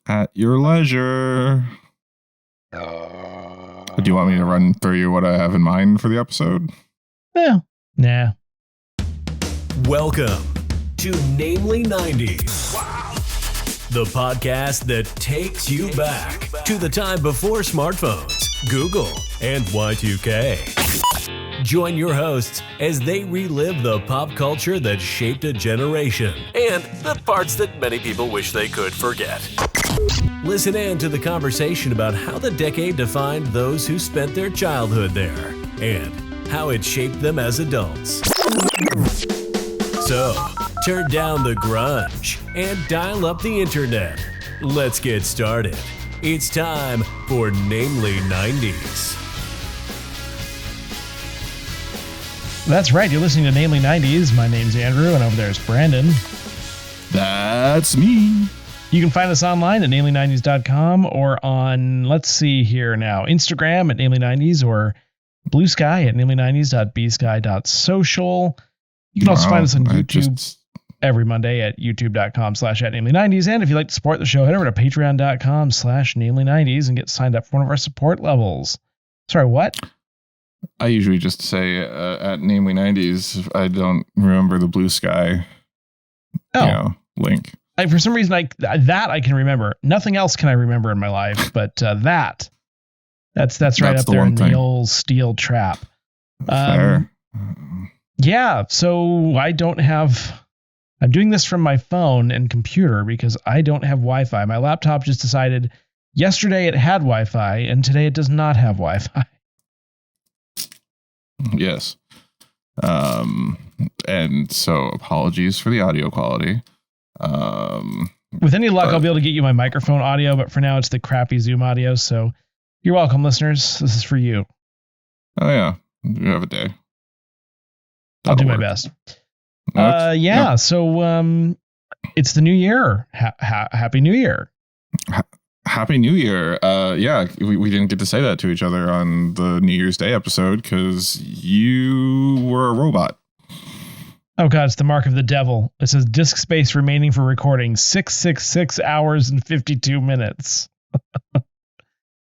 At your leisure. Do you want me to run through you what I have in mind for the episode? Yeah. Nah. Welcome to Namely 90s. Wow. The podcast that takes you back to the time before smartphones, Google, and Y2K. Join your hosts as they relive the pop culture that shaped a generation and the parts that many people wish they could forget. Listen in to the conversation about how the decade defined those who spent their childhood there and how it shaped them as adults. So, turn down the grunge and dial up the internet. Let's get started. It's time for Namely 90s. That's right. You're listening to Namely 90s. My name's Andrew, and over there is Brandon. That's me. You can find us online at namely90s.com or on, let's see here now, Instagram at namely90s or Bluesky at namely90s.bsky.social. You can also find us on YouTube every Monday at youtube.com/@namely90s. And if you'd like to support the show, head over to patreon.com/namely90s and get signed up for one of our support levels. Sorry, what? I usually just say at Namely 90s. I don't remember the Blue Sky link. For some reason, I can remember. Nothing else can I remember in my life, but that's right up there in the old steel trap. Fair. Yeah, so I'm doing this from my phone and computer because I don't have Wi-Fi. My laptop just decided yesterday it had Wi-Fi and today it does not have Wi-Fi. Yes. And so apologies for the audio quality. With any luck, I'll be able to get you my microphone audio, but for now it's the crappy Zoom audio. So you're welcome, listeners. This is for you. Oh yeah. You have a day. I'll do my best. So it's the new year. Happy New Year. Happy New Year. We didn't get to say that to each other on the New Year's Day episode because you were a robot. Oh, God, it's the mark of the devil. It says disk space remaining for recording 666 hours and 52 minutes.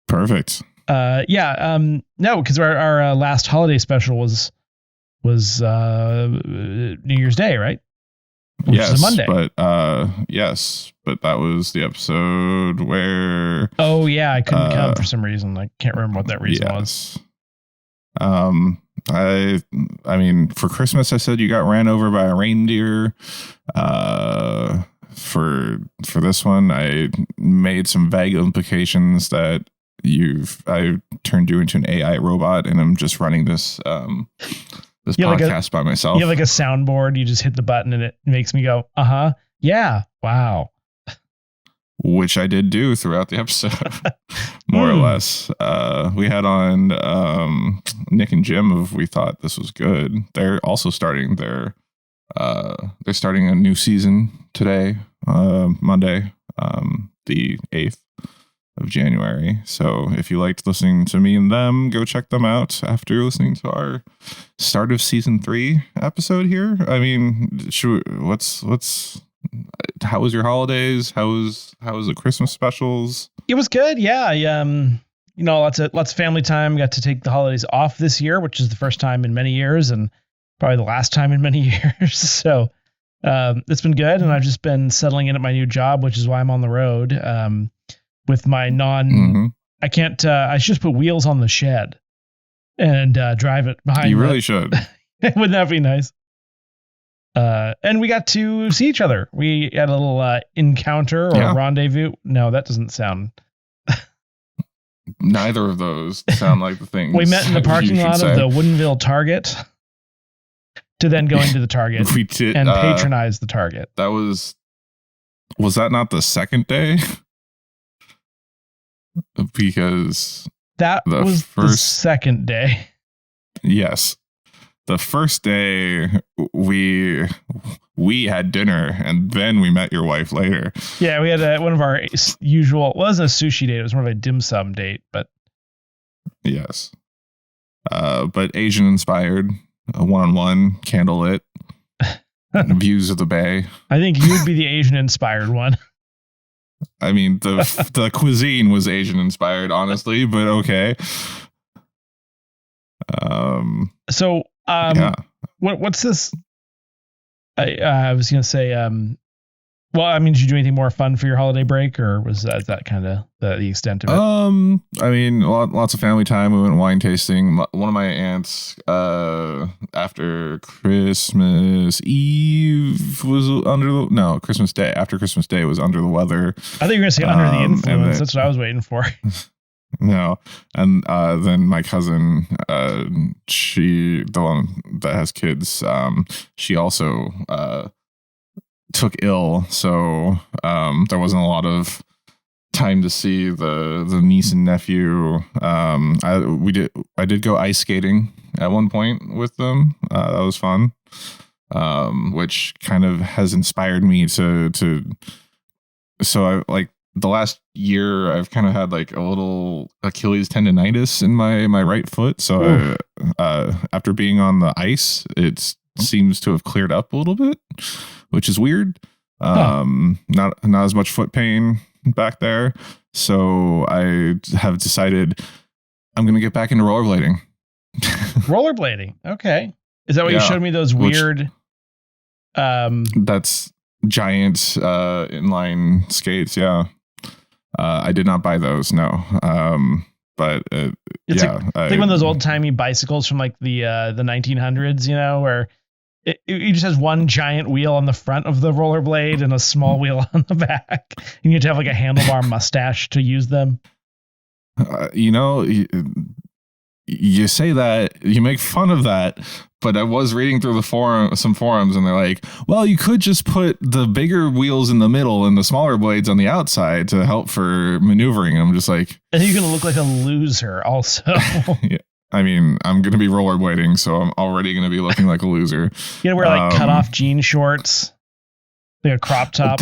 Perfect. No, because our last holiday special was New Year's Day, right? Which is a Monday. But that was the episode where. Oh yeah, I couldn't come for some reason. I can't remember what that reason was. I mean, for Christmas, I said you got ran over by a reindeer. For this one, I made some vague implications that I turned you into an AI robot, and I'm just running this podcast by myself. You have like a soundboard. You just hit the button, and it makes me go, yeah, wow. Which I did do throughout the episode, more or less. We had on Nick and Jim of We Thought This Was Good. They're also starting they're starting a new season today, Monday, the 8th of January. So if you liked listening to me and them, go check them out after listening to our start of season 3 episode here. I mean, how was your holidays? How was the Christmas specials? It was good. Yeah. Lots of family time. Got to take the holidays off this year, which is the first time in many years and probably the last time in many years. So it's been good. And I've just been settling in at my new job, which is why I'm on the road with my I can't, I should just put wheels on the shed and drive it behind. You really should. Wouldn't that be nice? And we got to see each other. We had a little encounter or rendezvous. No, that doesn't sound. Neither of those sound like the things. We met in the parking lot of the Woodinville Target to then go into the Target and patronize the Target. That was that not the second day? Because that was the second day. Yes. The first day we had dinner and then we met your wife later. Yeah, we had one of our usual, it wasn't a sushi date, it was more of a dim sum date, but yes. But Asian inspired, a one-on-one, candlelit, views of the bay. I think you'd be the Asian inspired one. I mean, the cuisine was Asian inspired, honestly, but okay. Yeah. What's this? I was gonna say, well, I mean, did you do anything more fun for your holiday break, or was that kind of the extent of it? I mean, lots of family time. We went wine tasting. One of my aunts, after Christmas Eve was Christmas Day. After Christmas Day was under the weather. I thought you were gonna say under the influence. That's what I was waiting for. No, and then my cousin, the one that has kids, she also took ill, so there wasn't a lot of time to see the niece and nephew. I did go ice skating at one point with them. That was fun, which kind of has inspired me to. So I like. The last year, I've kind of had like a little Achilles tendonitis in my right foot. So after being on the ice, it seems to have cleared up a little bit, which is weird. Not as much foot pain back there. So I have decided I'm going to get back into rollerblading. Rollerblading. Okay. Is that what you showed me? Those weird. That's giant inline skates. Yeah. I did not buy those, no. But it's like one of those old timey bicycles from like the 1900s, you know, where it just has one giant wheel on the front of the rollerblade and a small wheel on the back, and you have to have like a handlebar mustache to use them. You know, you say that, you make fun of that, but I was reading through some forums, and they're like, well, you could just put the bigger wheels in the middle and the smaller blades on the outside to help for maneuvering. I'm just like, and you're gonna look like a loser also. Yeah. I mean, I'm gonna be rollerblading, so I'm already gonna be looking like a loser. You gotta wear like cut off jean shorts, like a crop top.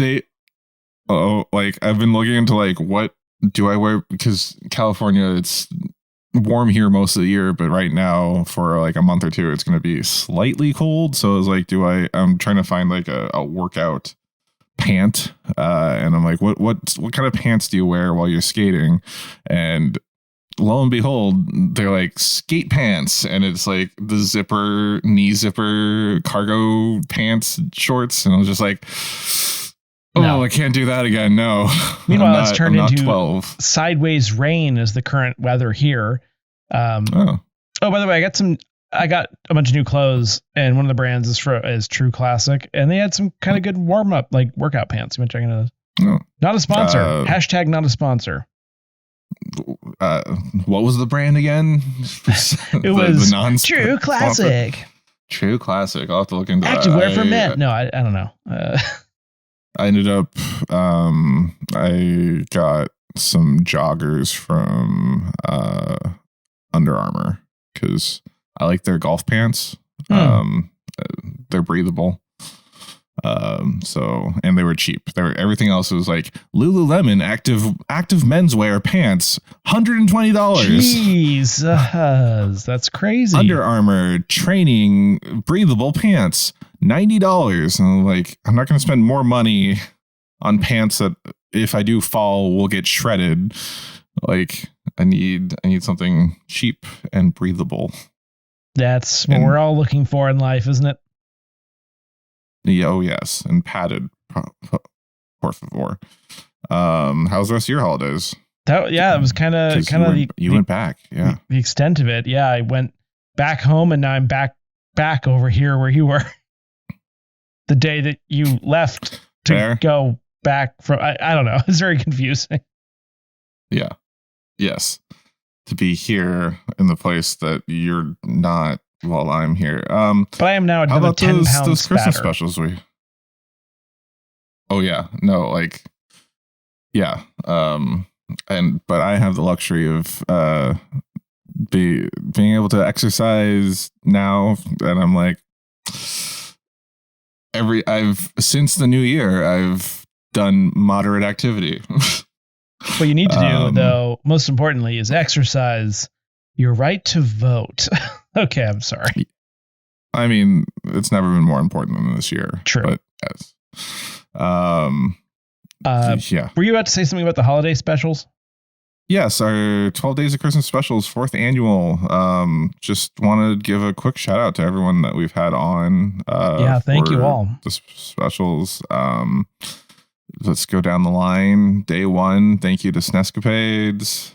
Like I've been looking into like, what do I wear? Because California, it's warm here most of the year, but right now for like a month or two it's going to be slightly cold. So I was like, I'm trying to find like a workout pant, and I'm like, what kind of pants do you wear while you're skating? And lo and behold, they're like skate pants, and it's like the knee zipper cargo pants shorts, and I was just like, no, I can't do that again. No. Meanwhile, it's turned into 12. Sideways rain is the current weather here. By the way, I got a bunch of new clothes, and one of the brands is True Classic, and they had some kind of good warm up, like workout pants. You been checking those? Oh. Not a sponsor. Hashtag not a sponsor. What was the brand again? It was True Classic. True Classic. I'll have to look into Activewear for men. No, I don't know. I ended up, I got some joggers from Under Armour because I like their golf pants. They're breathable. And they were cheap. Everything else was like Lululemon active menswear pants, $120. Jeez, that's crazy. Under Armour training breathable pants, $90. And I'm like, I'm not going to spend more money on pants that if I do fall will get shredded. Like I need something cheap and breathable. That's what we're all looking for in life, isn't it? Yeah, oh yes, and padded, por favor. How's the rest of your holidays? It was kind of you went back, yeah. The extent of it, yeah. I went back home, and now I'm back over here where you were. The day that you left to go back from, I don't know. It's very confusing. Yeah. Yes. To be here in the place that you're not while I'm here. But I am now how about 10 pounds those Christmas fatter. specials Oh yeah. No, like yeah. But I have the luxury of being able to exercise now, and I'm like since the new year I've done moderate activity. What you need to do, though, most importantly, is exercise your right to vote. Okay, I'm sorry. I mean, it's never been more important than this year. True. But yes. Yeah. Were you about to say something about the holiday specials? Yes, our 12 Days of Christmas specials, 4th annual. Just want to give a quick shout out to everyone that we've had on. Thank you all. The specials. Let's go down the line. Day 1, thank you to Snescapades.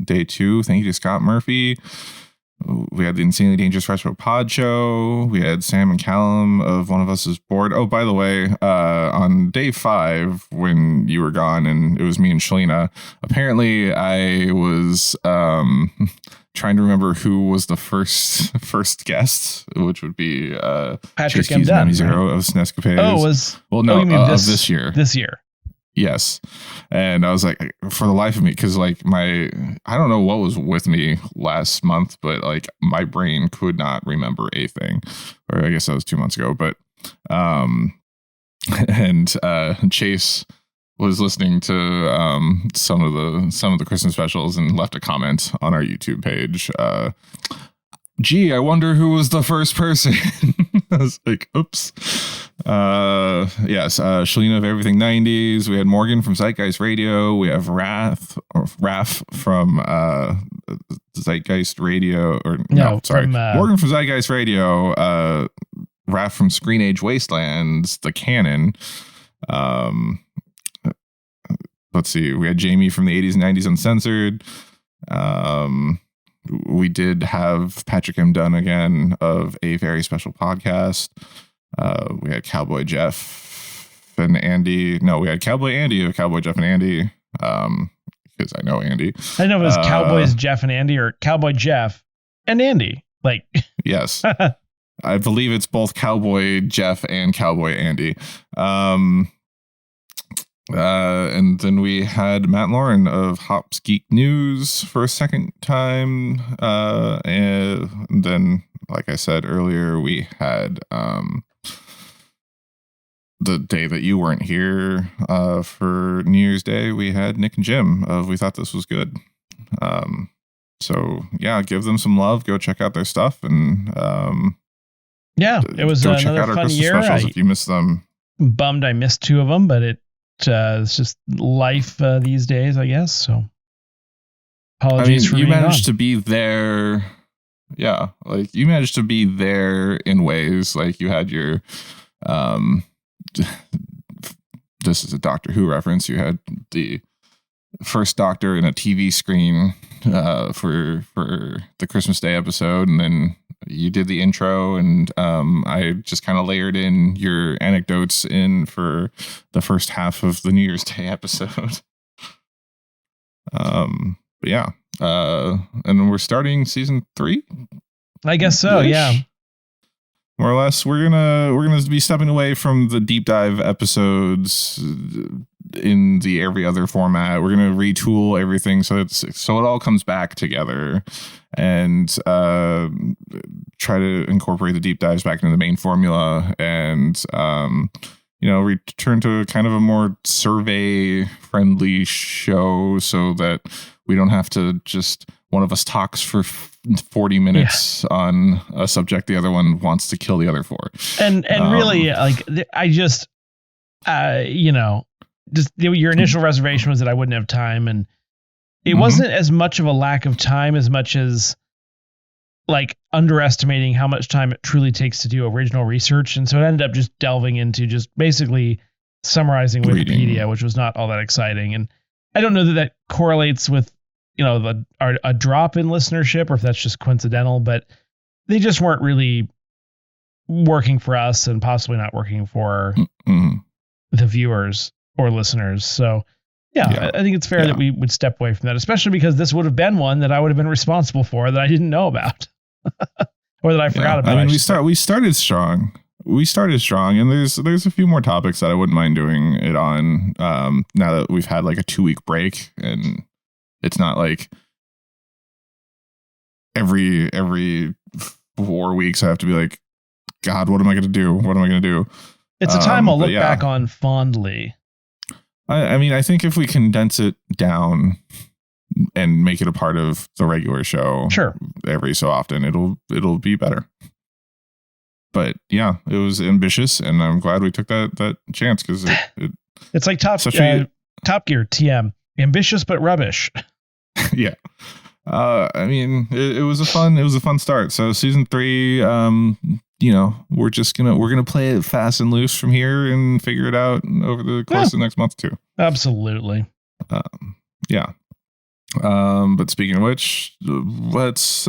Day 2, thank you to Scott Murphy. We had the Insanely Dangerous Retro Pod Show. We had Sam and Callum of One of Us is Bored. Oh, by the way, on day 5, when you were gone and it was me and Shalina, apparently I was trying to remember who was the first guest, which would be Patrick M. Dunn, Zero of Snescapades. You mean of this year. This year. Yes. And I was like, for the life of me, because like I don't know what was with me last month, but like my brain could not remember a thing. Or I guess that was 2 months ago. But Chase was listening to some of the Christmas specials and left a comment on our YouTube page. Gee, I wonder who was the first person. I was like, oops. Yes, Shalina of Everything 90s. We had Morgan from Zeitgeist Radio. We have Raph from Zeitgeist Radio. Morgan from Zeitgeist Radio. Raph from Screen Age Wastelands. The Canon. Let's see. We had Jamie from the 80s and 90s Uncensored. We did have Patrick M. Dunn again of A Very Special Podcast. We had Cowboy Jeff and Andy. No, we had Cowboy Andy of Cowboy Jeff and Andy. Because I know Andy. I know it was Cowboys Jeff and Andy or Cowboy Jeff and Andy. Like, yes. I believe it's both Cowboy Jeff and Cowboy Andy. And then we had Matt Lauren of Hops Geek News for a second time. And then, like I said earlier, we had the day that you weren't here for New Year's Day, we had Nick and Jim of We Thought This Was Good. So, yeah, give them some love. Go check out their stuff. And it was go another check out our fun Christmas year. specials if you missed them. Bummed I missed 2 of them, but it's just life these days, I guess. So apologies for you being managed on. to be there. Yeah, like you managed to be there in ways like you had your this is a Doctor Who reference. You had the first Doctor in a TV screen for the Christmas Day episode, and then you did the intro, and I just kind of layered in your anecdotes in for the first half of the New Year's Day episode. But yeah, and we're starting season 3. I guess so. Yeah, more or less. We're gonna be stepping away from the deep dive episodes in the every other format. We're gonna retool everything so it all comes back together, and try to incorporate the deep dives back into the main formula, and return to kind of a more survey friendly show, so that we don't have to just one of us talks for 40 minutes on a subject the other one wants to kill the other for. And really, like, I just your initial reservation was that I wouldn't have time, and it wasn't as much of a lack of time as much as like underestimating how much time it truly takes to do original research. And so it ended up just delving into just basically summarizing Wikipedia, which was not all that exciting. And I don't know that correlates with, a drop in listenership, or if that's just coincidental, but they just weren't really working for us, and possibly not working for the viewers or listeners. So I think it's fair that we would step away from that, especially because this would have been one that I would have been responsible for that I didn't know about or that I forgot about. I mean, we started strong. And there's a few more topics that I wouldn't mind doing it on now that we've had like a 2-week break, and it's not like every 4 weeks I have to be like, God, what am I going to do? It's a time I'll look back on fondly. I mean, I think if we condense it down and make it a part of the regular show, sure, every so often, it'll be better. But yeah, it was ambitious, and I'm glad we took that chance, because It's like Top Gear TM, ambitious but rubbish. Yeah. I mean, it was a fun start. So season 3, we're gonna play it fast and loose from here and figure it out over the course of the next month or 2. Absolutely. Yeah. But speaking of which, let's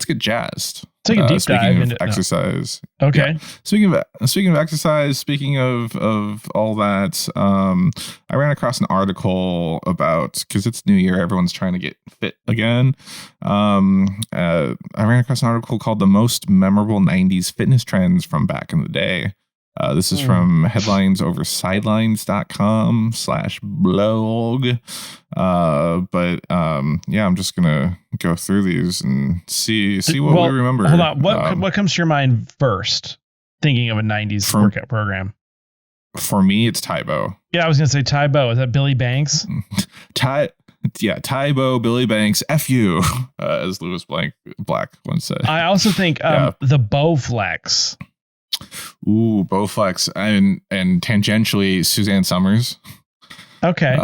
get jazzed. Take a deep dive into exercise. No. Okay. Yeah. Speaking of exercise, speaking of all that, I ran across an article about, because it's New Year, everyone's trying to get fit again. I ran across an article called "The Most Memorable '90s Fitness Trends from Back in the Day." This is from headlines over sidelines.com/blog. I'm just gonna go through these and see what we remember. Hold on. What comes to your mind first? Thinking of a '90s workout program. For me, it's Tybo. Yeah, I was gonna say Tybo. Is that Billy Banks? Tybo, Billy Banks, F you, as Lewis Black once said. I also think the Bowflex. Ooh, Bowflex, and tangentially Suzanne Summers. Okay.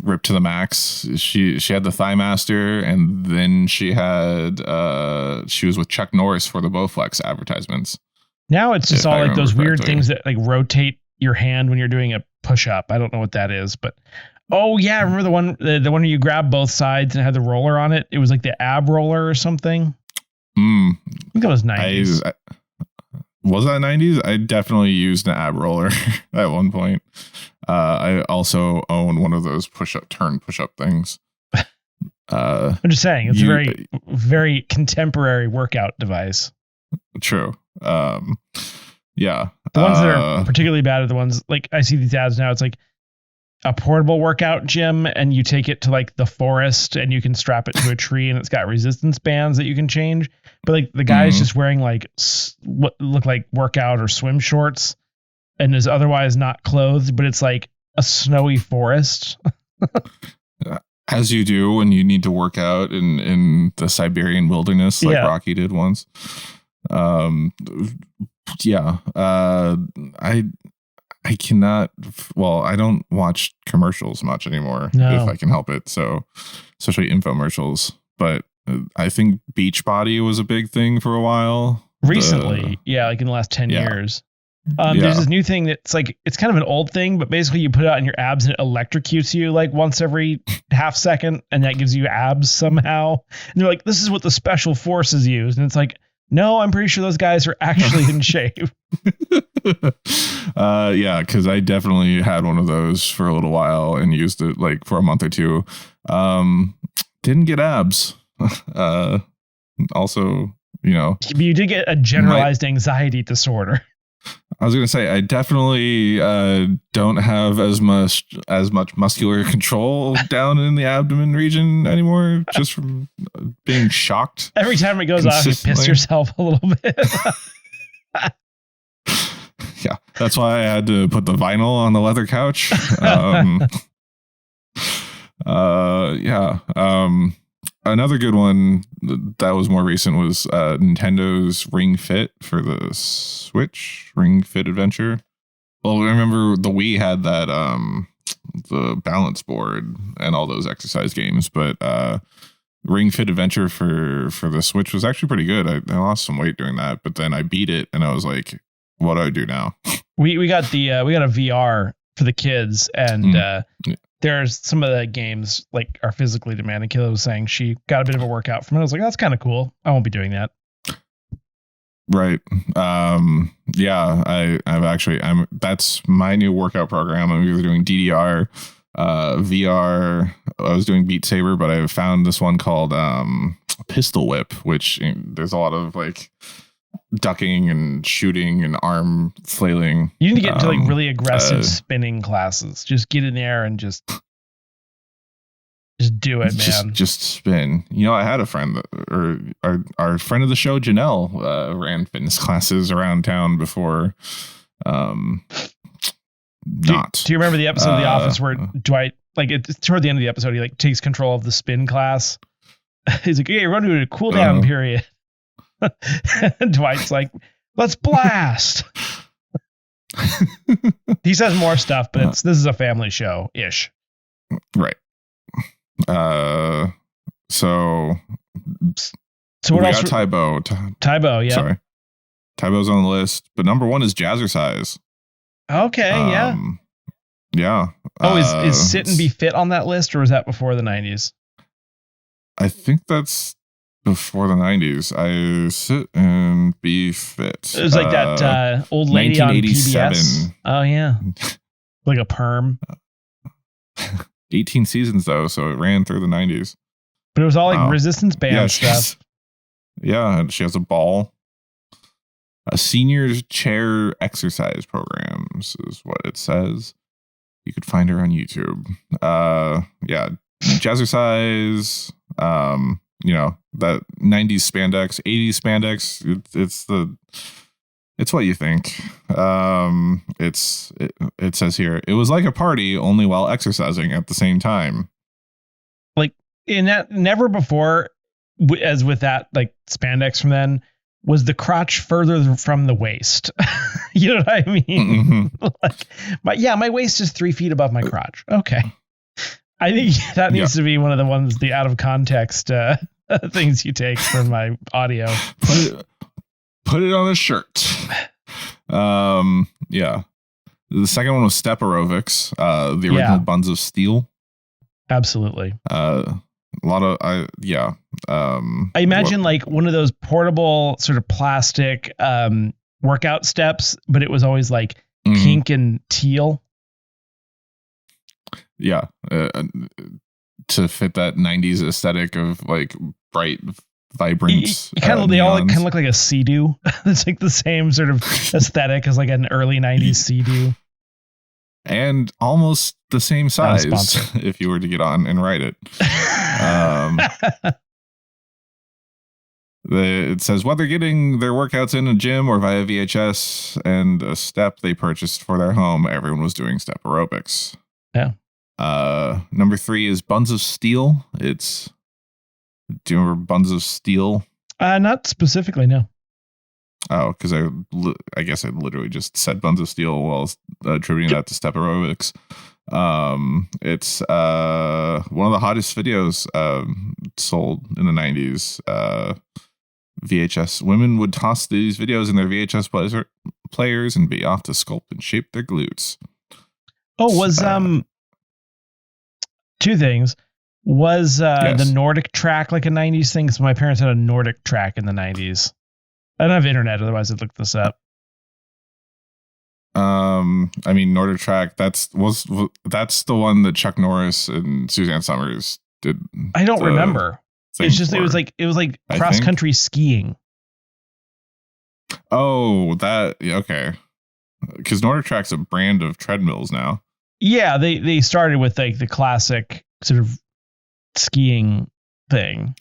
Ripped to the max. She had the Thigh Master, and then she was with Chuck Norris for the Bowflex advertisements. Now it's just all like those weird things that like rotate your hand when you're doing a push up. I don't know what that is, but oh yeah, remember the one where you grab both sides and had the roller on it? It was like the ab roller or something. I think that was 90s. Was that 90s? I definitely used an ab roller at one point. I also own one of those push-up things. I'm just saying, it's a very, very contemporary workout device. True. Yeah. The ones that are particularly bad are the ones, like I see these ads now, it's like a portable workout gym, and you take it to like the forest and you can strap it to a tree and it's got resistance bands that you can change. But like the guy's just wearing like what look like workout or swim shorts and is otherwise not clothed, but it's like a snowy forest. As you do when you need to work out in the Siberian wilderness, like Rocky did once. I cannot. Well, I don't watch commercials much anymore if I can help it. So, especially infomercials. But I think Beachbody was a big thing for a while. Recently, like in the last 10 years. There's this new thing that's like, it's kind of an old thing, but basically you put it out in your abs and it electrocutes you like once every half second, and that gives you abs somehow. And they're like, this is what the special forces use. And it's like, no, I'm pretty sure those guys are actually in shape. Because I definitely had one of those for a little while and used it like for a month or 2. Didn't get abs. Also, but you did get a generalized anxiety disorder. I was going to say, I definitely don't have as much muscular control down in the abdomen region anymore, just from being shocked. Every time it goes off, you piss yourself a little bit. Yeah, that's why I had to put the vinyl on the leather couch. Another good one that was more recent was Nintendo's Ring Fit for the Switch, Ring Fit Adventure. Well, remember the Wii had that the balance board and all those exercise games, but Ring Fit Adventure for the Switch was actually pretty good. I lost some weight doing that, but then I beat it and I was like, what do I do now? We got a VR for the kids, and there's some of the games like are physically demanding. Kayla was saying she got a bit of a workout from it. I was like, that's kind of cool. I won't be doing that. Right. That's my new workout program. I'm either doing DDR, VR. I was doing Beat Saber, but I found this one called Pistol Whip, which there's a lot of like ducking and shooting and arm flailing. You need to get into like really aggressive spinning classes. Just get in there and just do it, man. Just spin. I had a friend our friend of the show, Janelle, ran fitness classes around town before. Do you remember the episode of The Office where Dwight, like it's toward the end of the episode, he like takes control of the spin class? He's like, "Hey, we're going to do a cool down period." And Dwight's like, "Let's blast." He says more stuff, but this is a family show ish. Right. So what we else? got Tybo. Tybo, yeah. Sorry. Tybo's on the list, but number 1 is Jazzercise. Okay, yeah. Yeah. Oh, is Sit and Be Fit on that list, or was that before the 90s? I think that's before the 90s. I Sit and Be Fit. It was like that old lady on PBS. Oh, yeah. Like a perm. 18 seasons, though, so it ran through the 90s. But it was all like resistance band stuff. Yeah, and she has a ball. A seniors chair exercise programs is what it says. You could find her on YouTube. Yeah, Jazzercise. That 90s spandex, 80s spandex. It's what you think. It says here, it was like a party only while exercising at the same time. Like in that, never before, as with that like spandex from then, was the crotch further from the waist. You know what I mean? Mm-hmm. My waist is 3 feet above my crotch. Okay. I think that needs to be one of the ones, the out of context things you take from my audio. Put it on a shirt. Yeah. The second one was Step Aerobics, the original Buns of Steel. Absolutely. A lot of I imagine like one of those portable sort of plastic workout steps, but it was always like pink and teal. Yeah, to fit that 90s aesthetic of like bright, vibrant. They all kind of look like a Sea-Doo. It's like the same sort of aesthetic as like an early 90s Sea-Doo. And almost the same size if you were to get on and ride it. It says whether getting their workouts in a gym or via VHS and a step they purchased for their home, everyone was doing step aerobics. Yeah. Number 3 is Buns of Steel. Do you remember Buns of Steel? Not specifically, no. Oh, because I guess I literally just said Buns of Steel while attributing that to step aerobics. It's one of the hottest videos sold in the 90s. VHS women would toss these videos in their VHS players and be off to sculpt and shape their glutes. Oh, was two things. Was the Nordic track like a 90s thing? Because my parents had a Nordic track in the 90s. I don't have internet, otherwise I'd look this up. I mean, Nordic track. That's the one that Chuck Norris and Suzanne Summers did. I don't remember. It's just it was like cross country skiing. Oh, okay. Because Nordic track's a brand of treadmills now. Yeah, they started with like the classic sort of skiing thing.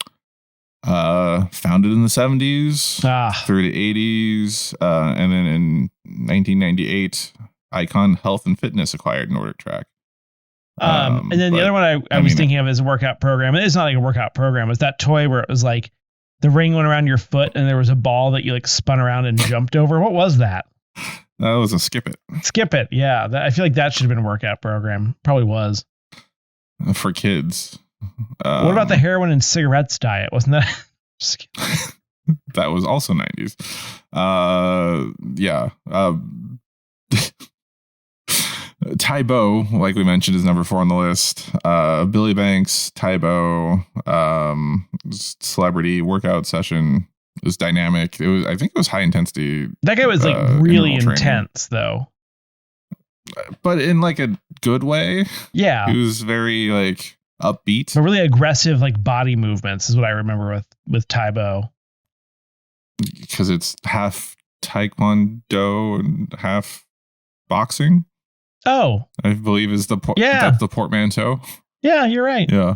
Founded in the 70s through the 80s, and then in 1998, Icon Health and Fitness acquired Nordic Track. And then the other one I was thinking of is a workout program. It's not like a workout program. It's that toy where it was like the ring went around your foot and there was a ball that you like spun around and jumped over. What was that? That was a Skip It. Skip It, yeah. I feel like that should have been a workout program. Probably was. For kids. What about the heroin and cigarettes diet? Wasn't that? That was also 90s. Yeah. Tybo, like we mentioned, is number 4 on the list. Billy Banks, Tybo, celebrity workout session. It was dynamic. I think it was high intensity. That guy was like really intense though. But in like a good way. Yeah. He was very like upbeat. But really aggressive like body movements is what I remember with Tybo. Because it's half taekwondo and half boxing. Oh. I believe is the the portmanteau. Yeah, you're right. Yeah.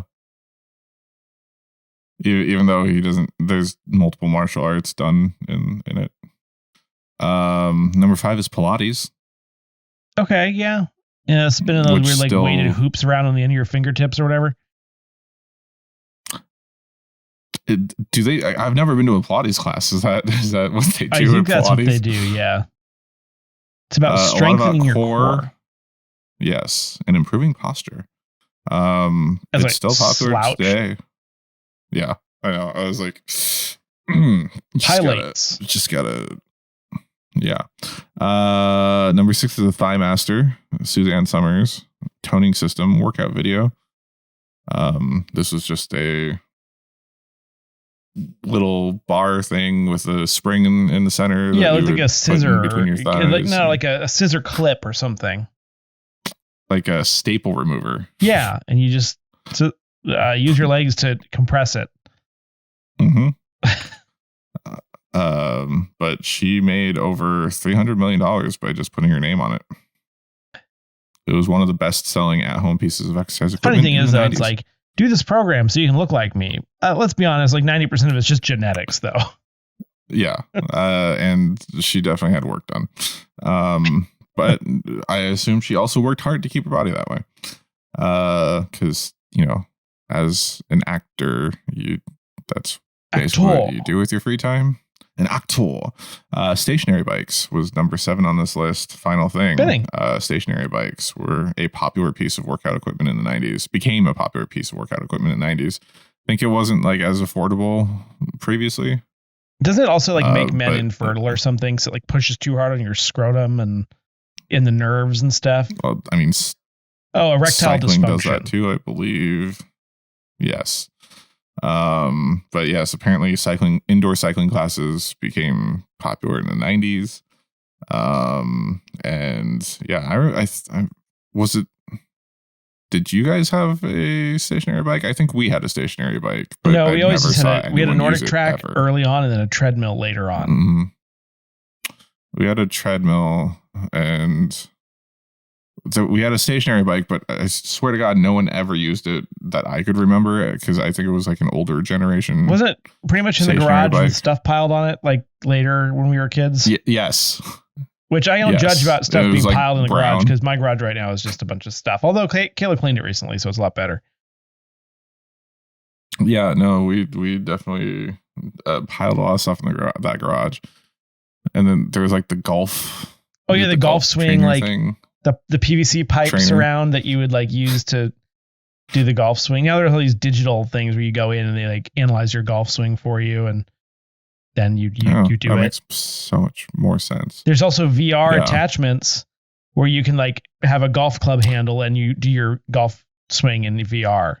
Even though he doesn't, there's multiple martial arts done in it. Number 5 is Pilates. Okay, yeah. Yeah, spinning those weird like weighted hoops around on the end of your fingertips or whatever. Do they? I've never been to a Pilates class. Is that what they do? I think that's what they do. Yeah. It's about strengthening your core. Yes, and improving posture. It's like still popular slouch. today. Yeah, I know. I was like, highlights. Just gotta. Yeah. Number 6 is the Thigh Master, Suzanne Summers toning system workout video. This was just a little bar thing with a spring in the center. Yeah, like a scissor between your thighs. like a scissor clip or something. Like a staple remover. Yeah, and you just use your legs to compress it. Mm-hmm. But she made over $300 million by just putting her name on it. It was one of the best-selling at-home pieces of exercise equipment. Funny thing is, though, it's like, do this program so you can look like me. Let's be honest, like 90% of it's just genetics, though. Yeah, and she definitely had work done. But I assume she also worked hard to keep her body that way. Because, as an actor, that's basically what you do with your free time. An actor. Stationary bikes was number 7 on this list. Final thing. Stationary bikes were a popular piece of workout equipment in the 90s. Became a popular piece of workout equipment in the 90s. I think it wasn't like as affordable previously. Doesn't it also like make men infertile or something? So it like pushes too hard on your scrotum and in the nerves and stuff. Well, I mean, erectile cycling dysfunction does that too, I believe. Yes. But yes, apparently indoor cycling classes became popular in the 90s. And yeah, I was it. Did you guys have a stationary bike? I think we had a stationary bike. But no, we always just had we had a Nordic track ever. early on and then a treadmill later on. Mm-hmm. We had a treadmill and so we had a stationary bike, but I swear to God, no one ever used it that I could remember because I think it was like an older generation. Was it pretty much in the garage with stuff piled on it like later when we were kids? Yes. Which I don't judge about stuff being like piled in the brown. garage because my garage right now is just a bunch of stuff. Although Kayla cleaned it recently, so it's a lot better. Yeah, no, we definitely piled a lot of stuff in that garage. And then there was like the golf. Oh yeah, the golf swing, like thing. The PVC pipes around that you would like use to do the golf swing. Now there are all these digital things where you go in and they like analyze your golf swing for you, and then you do that it. That makes so much more sense. There's also VR attachments where you can like have a golf club handle and you do your golf swing in the VR.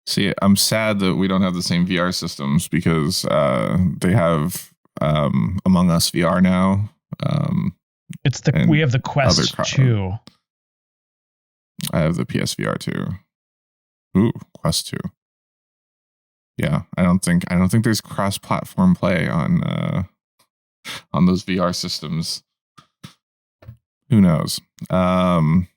See, I'm sad that we don't have the same VR systems because they have Among Us VR now. We have the Quest 2. I have the PSVR 2. Ooh, Quest 2. Yeah, I don't think there's cross-platform play on those VR systems. Who knows? And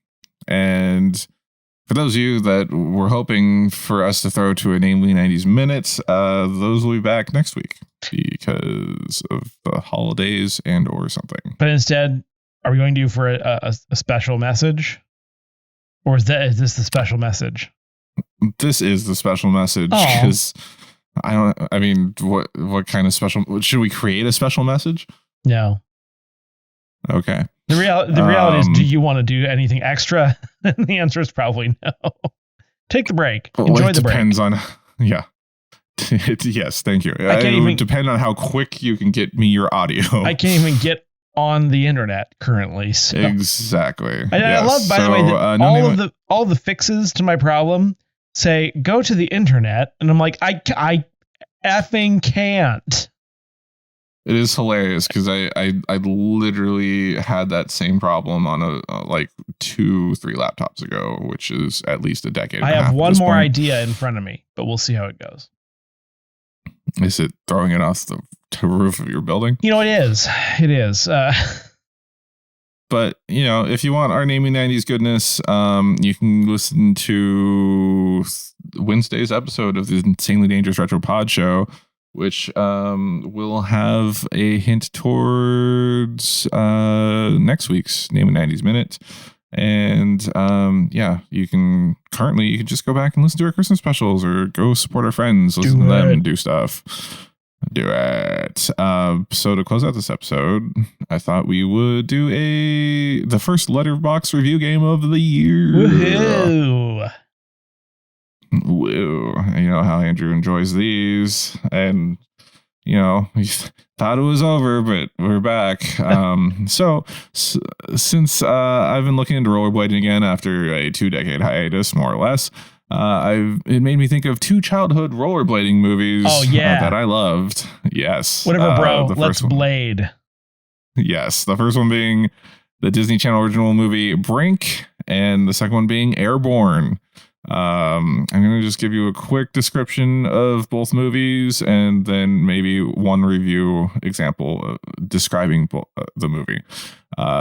for those of you that were hoping for us to throw to a Namely 90s Minute, those will be back next week because of the holidays and or something. But instead, are we going to do for a special message? Or is this the special message? This is the special message because what kind of special? Should we create a special message? No. Okay. The reality is, do you want to do anything extra? And the answer is probably no. Take the break. Enjoy the break. Depends on, yeah. Yes, thank you. It would depend on how quick you can get me your audio. I can't even get on the internet currently. So. Exactly. I love, by the way, that all the fixes to my problem say go to the internet, and I'm like, I effing can't. It is hilarious because I literally had that same problem on like 2-3 laptops ago, which is at least a decade. I have one more idea in front of me, but we'll see how it goes. Is it throwing it off the roof of your building? It is. It is. But, if you want our Naming 90s goodness, you can listen to Wednesday's episode of the Insanely Dangerous Retro Pod Show, which will have a hint towards next week's Naming 90s Minute. And you can just go back and listen to our Christmas specials or go support our friends, listen to them and do stuff. Do it. So to close out this episode, I thought we would do the first Letterboxd review game of the year. Woohoo! Woo. You know how Andrew enjoys these, and you know, we thought it was over, but we're back. Since I've been looking into rollerblading again after a 2-decade hiatus, more or less, it made me think of 2 childhood rollerblading movies that I loved. Yes. Whatever, bro. Let's blade. Yes. The first one being the Disney Channel original movie Brink, and the second one being Airborne. I'm going to just give you a quick description of both movies and then maybe one review example describing the movie.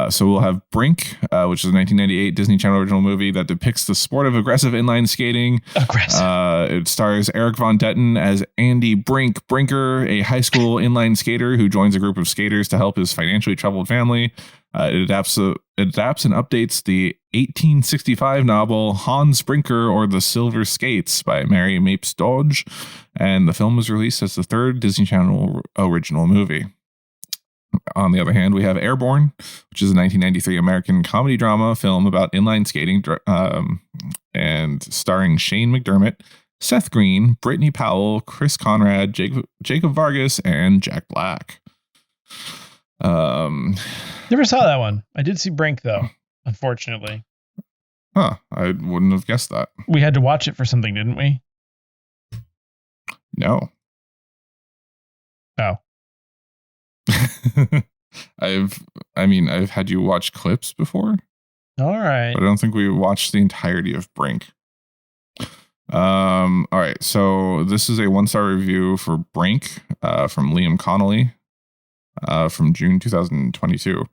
So we'll have Brink, which is a 1998 Disney Channel original movie that depicts the sport of aggressive inline skating. It stars Eric Von Detten as Andy Brinker, a high school inline skater who joins a group of skaters to help his financially troubled family. It adapts and updates the 1865 novel Hans Brinker or the Silver Skates by Mary Mapes Dodge, and the film was released as the 3rd Disney Channel original movie. On the other hand, we have Airborne, which is a 1993 American comedy drama film about inline skating, and starring Shane McDermott, Seth Green, Brittany Powell, Chris Conrad, Jacob Vargas, and Jack Black. Never saw that one. I did see Brink though, unfortunately. I wouldn't have guessed that. We had to watch it for something, didn't we? No. Oh. I've had you watch clips before. All right. But I don't think we watched the entirety of Brink. All right. So this is a 1-star review for Brink, from Liam Connolly, from June 2022.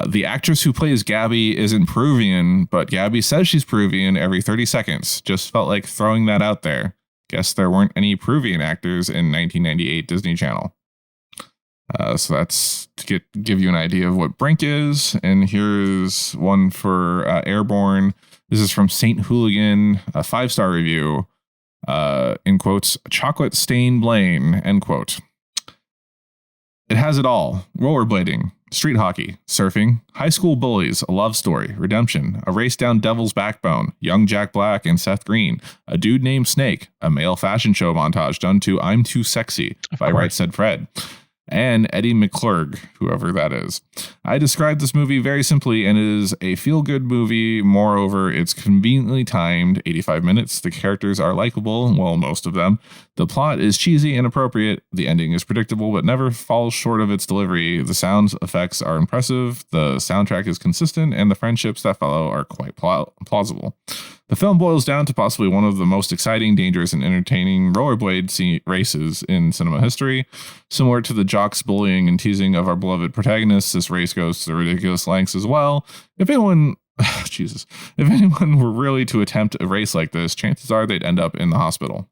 The actress who plays Gabby isn't Peruvian, but Gabby says she's Peruvian every 30 seconds. Just felt like throwing that out there. Guess there weren't any Peruvian actors in 1998 Disney Channel. So that's to give you an idea of what Brink is. And here's one for Airborne. This is from Saint Hooligan, a 5-star review. In quotes, chocolate stain Blaine, end quote. It has it all. Rollerblading, street hockey, surfing, high school bullies, a love story, redemption, a race down Devil's Backbone, young Jack Black and Seth Green, a dude named Snake, a male fashion show montage done to I'm Too Sexy by Right Said Fred, and Eddie McClurg, whoever that is. I described this movie very simply, and it is a feel-good movie. Moreover, it's conveniently timed, 85 minutes. The characters are likable, well, most of them. The plot is cheesy and appropriate. The ending is predictable, but never falls short of its delivery. The sound effects are impressive. The soundtrack is consistent, and the friendships that follow are quite plausible. The film boils down to possibly one of the most exciting, dangerous, and entertaining rollerblade races in cinema history. Similar to the jocks bullying and teasing of our beloved protagonists, this race goes to ridiculous lengths as well. If anyone were really to attempt a race like this, chances are they'd end up in the hospital.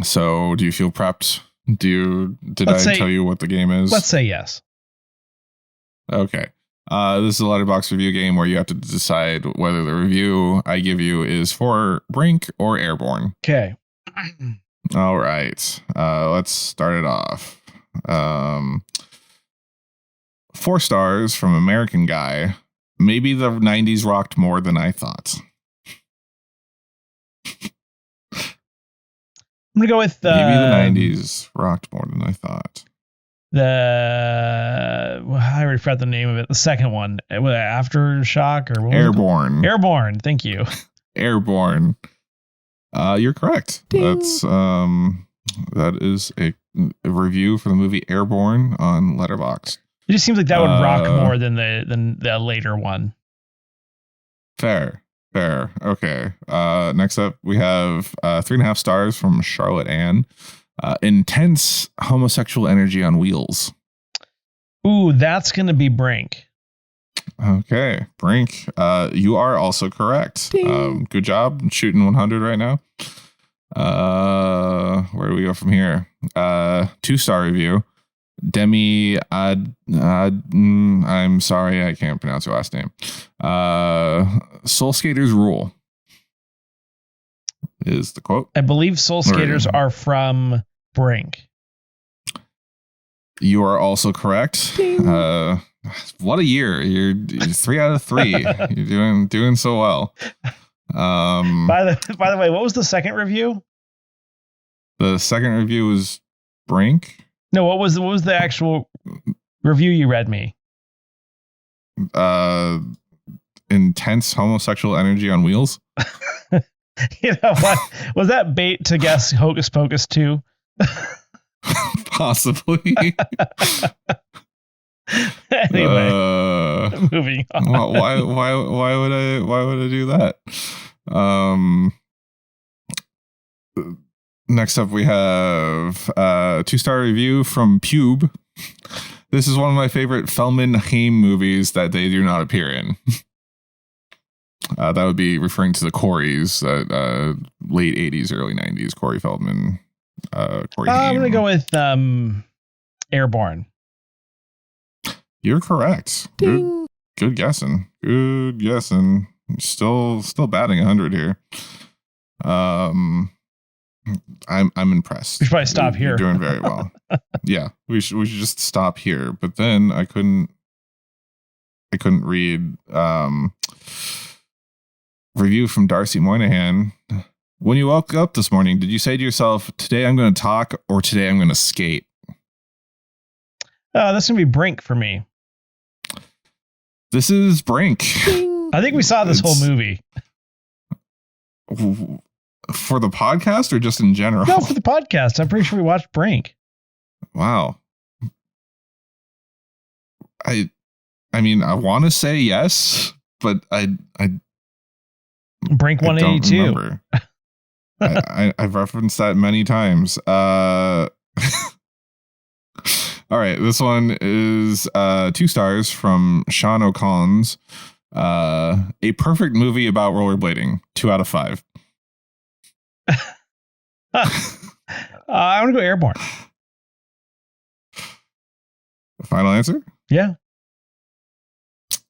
So, do you feel prepped? Did I tell you what the game is? Let's say yes. Okay. This is a Letterboxd review game where you have to decide whether the review I give you is for Brink or Airborne. Okay. All right. Let's start it off. 4 stars from American Guy. Maybe the 90s rocked more than I thought. I'm going to go with... maybe the 90s rocked more than I thought. I already forgot the name of it. The second one, Aftershock or what Airborne. Airborne. Thank you. Airborne. You're correct. Ding. That is a review for the movie Airborne on Letterboxd. It just seems like that would rock more than the later one. Fair. Okay. Next up, we have 3.5 stars from Charlotte Ann. Intense homosexual energy on wheels. Ooh, that's going to be Brink. Okay, Brink. You are also correct. Good job shooting 100 right now. Where do we go from here? 2-star review. Demi I'm sorry, I can't pronounce your last name. Soul Skaters rule is the quote. I believe Soul Skaters are from Brink. You are also correct. What a year. You're 3 out of 3. You're doing so well. By the way, what was the second review? The second review was Brink. No, what was the actual review you read me? Intense homosexual energy on wheels. You know what? Was that bait to guess Hocus Pocus 2? Possibly. Anyway, moving on. Why would I do that? Next up, we have 2-star review from Pube. This is one of my favorite Feldman Haim movies that they do not appear in. That would be referring to the Coreys, late 80s, early 90s, Corey Feldman. Corey Haim. I'm going to go with Airborne. You're correct. Good guessing. Good guessing. Still batting 100 here. I'm impressed. We should probably stop here. You're doing very well. Yeah, we should just stop here. But then I couldn't read review from Darcy Moynihan. When you woke up this morning, did you say to yourself, "Today I'm going to talk," or "Today I'm going to skate"? That's going to be Brink for me. This is Brink. I think we saw this whole movie. For the podcast or just in general? No, for the podcast. I'm pretty sure we watched Brink. Wow. I mean, I want to say yes, but I Brink 182. I've referenced that many times. All right, this one is 2 stars from Sean O'Collins. A perfect movie about rollerblading. 2 out of 5. I want to go Airborne. Final answer? Yeah.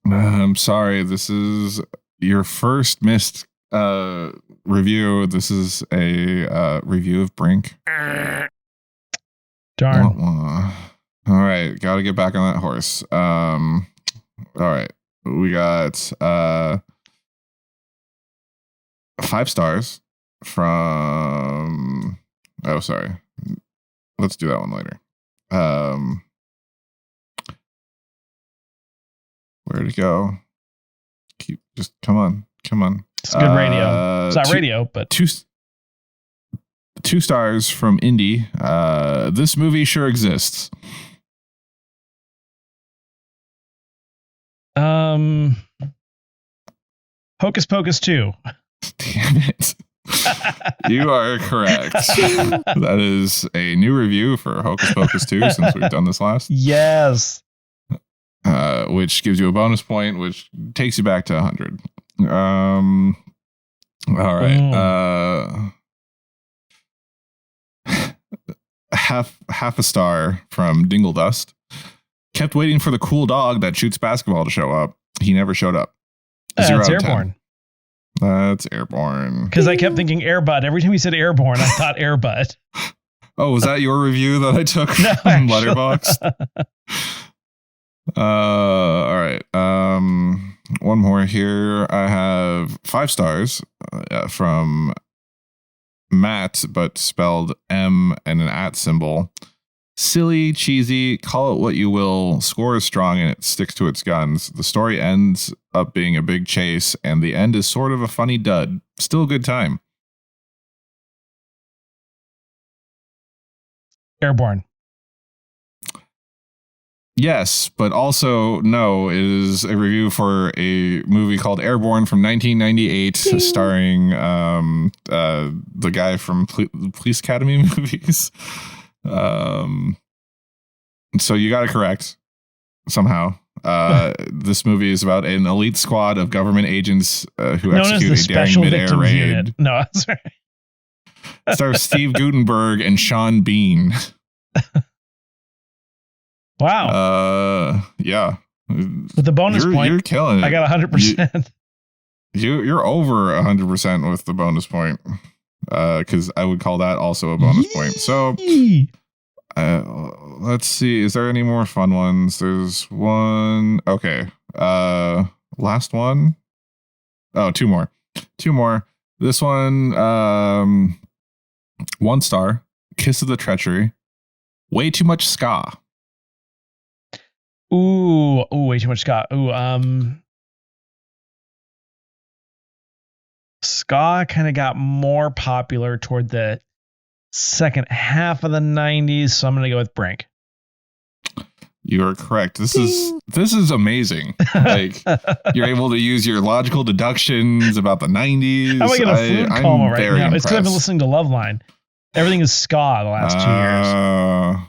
I'm sorry. This is your first missed review. This is a review of Brink. Darn. All right, got to get back on that horse. All right, we got 5 stars from. Oh, sorry. Let's do that one later. Where'd it go? Come on. It's good radio. It's not radio, but 2 stars from Indy. This movie sure exists. Hocus Pocus 2. Damn it. You are correct. That is a new review for Hocus Pocus 2 since we've done this last. Yes. Which gives you a bonus point, which takes you back to 100. All right. Half a star from Dingle Dust. Kept waiting for the cool dog that shoots basketball to show up. He never showed up. 0 That's out of 10. Airborne. That's Airborne. Because I kept thinking Airbud. Every time you said Airborne, I thought Airbud. Oh, was that your review that I took from Letterboxd? All right. One more here. I have 5 stars from Matt, but spelled M and an @ symbol. Silly, cheesy, call it what you will. Score is strong and it sticks to its guns. The story ends up being a big chase, and the end is sort of a funny dud. Still a good time. Airborne. Yes, but also no. It is a review for a movie called Airborne from 1998, starring the guy from Police Academy movies. So you got it correct somehow. This movie is about an elite squad of government agents who execute a daring mid-air raid. Unit. No, that's right. Stars Steve Guttenberg and Sean Bean. Wow. Yeah. With the bonus point, you're killing it. I got 100%. You're over 100% with the bonus point. because I would call that also a bonus point. So let's see. Is there any more fun ones? There's one. Okay. Last one. Oh, two more. This one, 1 star. Kiss of the Treachery. Way too much ska. Ooh, way too much ska. Ska kind of got more popular toward the second half of the 90s, so I'm going to go with Brink. You are correct. This is amazing. Like, you're able to use your logical deductions about the 90s. I'm getting a food coma right now. Impressed. It's because I've been listening to Loveline. Everything is ska the last 2 years.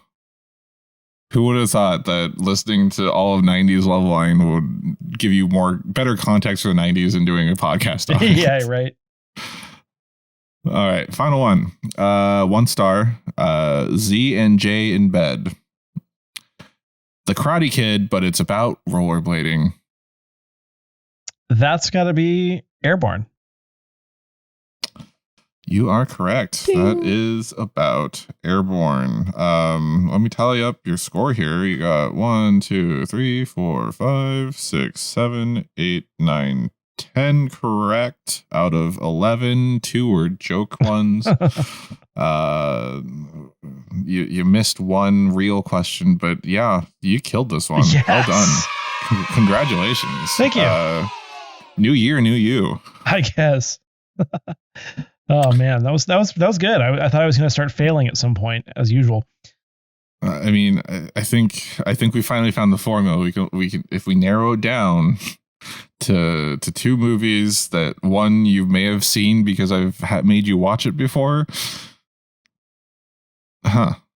Who would have thought that listening to all of 90s Loveline would give you better context for the 90s than doing a podcast on it? Yeah, right. All right, final one. 1 star. Z and J in Bed. The Karate Kid, but it's about rollerblading. That's got to be Airborne. You are correct. Ding. That is about Airborne. Let me tally up your score here. You got 1, 2, 3, 4, 5, 6, 7, 8, 9, 10 correct out of 11. 2 were joke ones. You missed one real question, but yeah, you killed this one. Yes. Well done. Congratulations. Thank you. New year, new you. I guess. Oh man, that was good. I thought I was going to start failing at some point, as usual. I mean, I think we finally found the formula. We can if we narrow it down to 2 movies that one you may have seen because I've made you watch it before.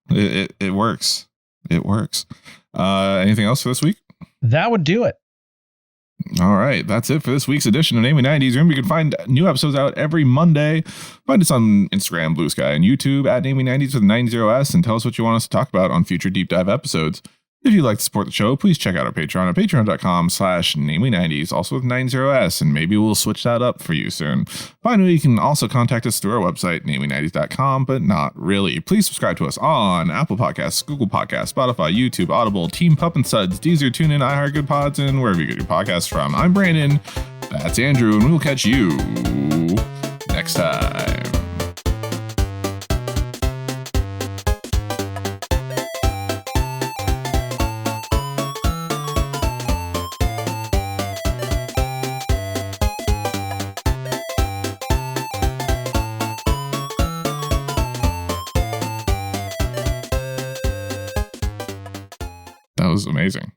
It works. It works. Anything else for this week? That would do it. All right, that's it for this week's edition of Namely 90s. Remember, you can find new episodes out every Monday. Find us on Instagram, Bluesky, and YouTube at Namely 90s with 90s, and tell us what you want us to talk about on future deep dive episodes. If you'd like to support the show, please check out our Patreon at patreon.com/namely90s, also with 90s, and maybe we'll switch that up for you soon. Finally, you can also contact us through our website, namely90s.com, but not really. Please subscribe to us on Apple Podcasts, Google Podcasts, Spotify, YouTube, Audible, Team Pup and Suds, Deezer, TuneIn, iHeart, Good Pods, and wherever you get your podcasts from. I'm Brandon. That's Andrew, and we'll catch you next time. That was amazing.